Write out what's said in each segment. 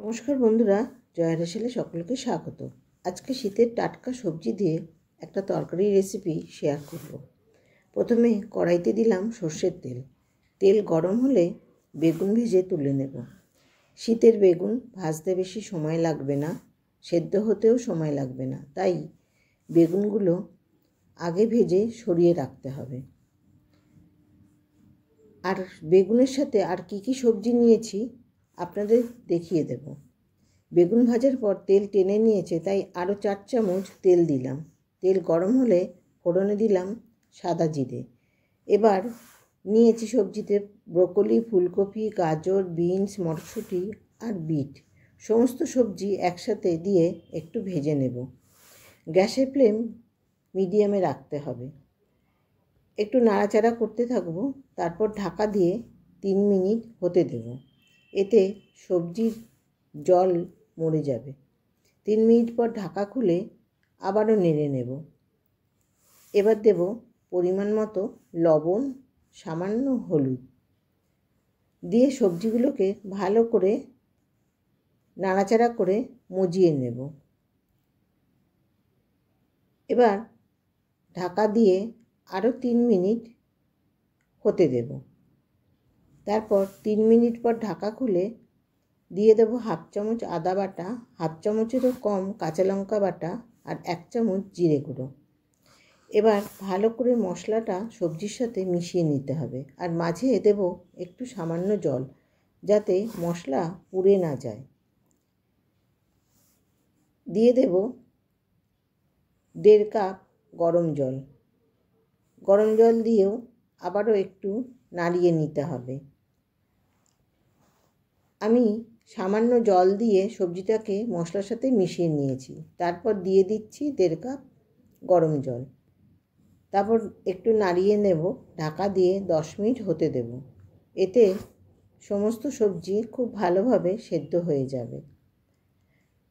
নমস্কার বন্ধুরা, জয়া রেসিপিতে সকলকে স্বাগত। আজকে শীতের টাটকা সবজি দিয়ে একটা তরকারি রেসিপি শেয়ার করব। প্রথমে কড়াইতে দিলাম সর্ষের তেল। তেল গরম হলে বেগুন ভেজে তুলে নেব। শীতের বেগুন ভাজতে বেশি সময় লাগবে না, সেদ্ধ হতেও সময় লাগবে না, তাই বেগুনগুলো আগে ভেজে সরিয়ে রাখতে হবে। আর বেগুনের সাথে আর কি সবজি নিয়েছি আপনাদের দেখিয়ে দেব। বেগুন ভাজার পর তেল টেনে নিয়েছে, তাই আরও 4 চামচ তেল দিলাম। তেল গরম হলে ফোড়নে দিলাম সাদা জিরে। এবার নিয়েছি সবজিতে ব্রোকলি, ফুলকপি, গাজর, বিনস, মটরশুঁটি আর বিট। সমস্ত সবজি একসাথে দিয়ে একটু ভেজে নেব। গ্যাসের ফ্লেম মিডিয়ামে রাখতে হবে। একটু নাড়াচাড়া করতে থাকব, তারপর ঢাকা দিয়ে 3 মিনিট হতে দেব। এতে সবজির জল মরে যাবে। 3 মিনিট পর ঢাকা খুলে আবারও নেড়ে নেব। এবার দেব পরিমাণ মতো লবণ, সামান্য হলুদ দিয়ে সবজিগুলোকে ভালো করে নাড়াচাড়া করে মজিয়ে নেব। এবার ঢাকা দিয়ে আরও 3 মিনিট হতে দেব। তারপর 3 মিনিট পর ঢাকা খুলে দিয়ে দেব 1/2 চামচ আদা বাটা, 1/2 চামচেরও কম কাঁচা লঙ্কা বাটা আর 1 চামচ জিরে গুঁড়ো। এবার ভালো করে মশলাটা সবজির সাথে মিশিয়ে নিতে হবে। আর মাঝে দেব একটু সামান্য জল, যাতে মশলা পুড়ে না যায়। দিয়ে দেব 1.5 কাপ গরম জল। গরম জল দিয়েও আবারও একটু নাড়িয়ে নিতে হবে। আমি সামান্য জল দিয়ে সবজিটাকে মশলার সাথে মিশিয়ে নিয়েছি। তারপর দিয়ে দিচ্ছি 1.5 কাপ গরম জল। তারপর একটু নাড়িয়ে নেব, ঢাকা দিয়ে 10 মিনিট হতে দেব। এতে সমস্ত সবজি খুব ভালোভাবে সেদ্ধ হয়ে যাবে।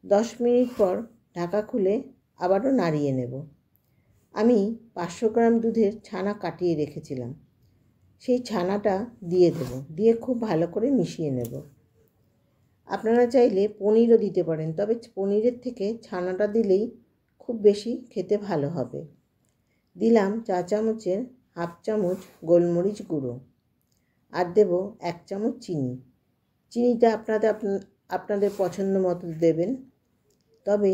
10 মিনিট পর ঢাকা খুলে আবারও নাড়িয়ে নেব। আমি 500 গ্রাম দুধের ছানা কাটিয়ে রেখেছিলাম, সেই ছানাটা দিয়ে দেব। দিয়ে খুব ভালো করে মিশিয়ে নেব। আপনারা চাইলে পনিরও দিতে পারেন, তবে পনিরের থেকে ছানাটা দিলেই খুব বেশি খেতে ভালো হবে। দিলাম 4 চামচের 1/2 চামচ গোলমরিচ গুঁড়ো আর দেব 1 চামচ চিনি। চিনিটা আপনাদের পছন্দ মতো দেবেন, তবে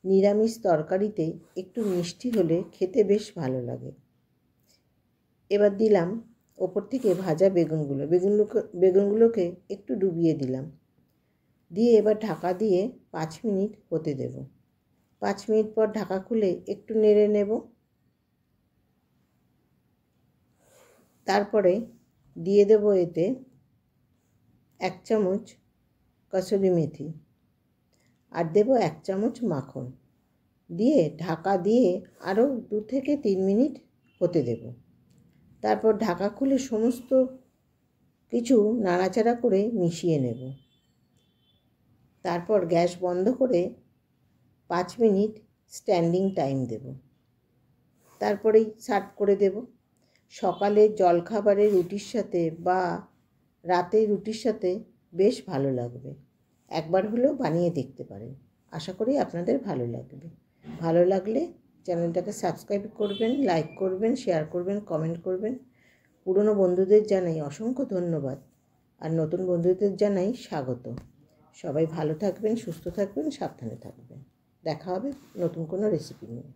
নিরামিষ তরকারিতে একটু মিষ্টি হলে খেতে বেশ ভালো লাগে। এবার দিলাম ওপর থেকে ভাজা বেগুনগুলোকে একটু ডুবিয়ে দিলাম। দিয়ে এবার ঢাকা দিয়ে 5 মিনিট হতে দেব। 5 মিনিট পর ঢাকা খুলে একটু নেড়ে নেব। তারপরে দিয়ে দেব এতে 1 চামচ কসুরি মেথি আর দেব 1 চামচ মাখন। দিয়ে ঢাকা দিয়ে আরও 2 থেকে 3 মিনিট হতে দেব। তারপর ঢাকা খুলে সমস্ত কিছু নাড়াচাড়া করে মিশিয়ে নেব। তারপর গ্যাস বন্ধ করে 5 মিনিট স্ট্যান্ডিং টাইম দেব। তারপরেই সার্ভ করে দেব। সকালে জলখাবারে রুটির সাথে বা রাতে রুটির সাথে বেশ ভালো লাগবে। একবার হলেও বানিয়ে দেখতে পারেন। আশা করি আপনাদের ভালো লাগবে। ভালো লাগলে চ্যানেলটাকে সাবস্ক্রাইব করবেন, লাইক করবেন, শেয়ার করবেন, কমেন্ট করবেন। পুরনো বন্ধুদের জানাই অসংখ্য ধন্যবাদ আর নতুন বন্ধুদের জানাই স্বাগত। সবাই ভালো থাকবেন, সুস্থ থাকবেন, সাবধানে থাকবেন। দেখা হবে নতুন কোনো রেসিপি নিয়ে।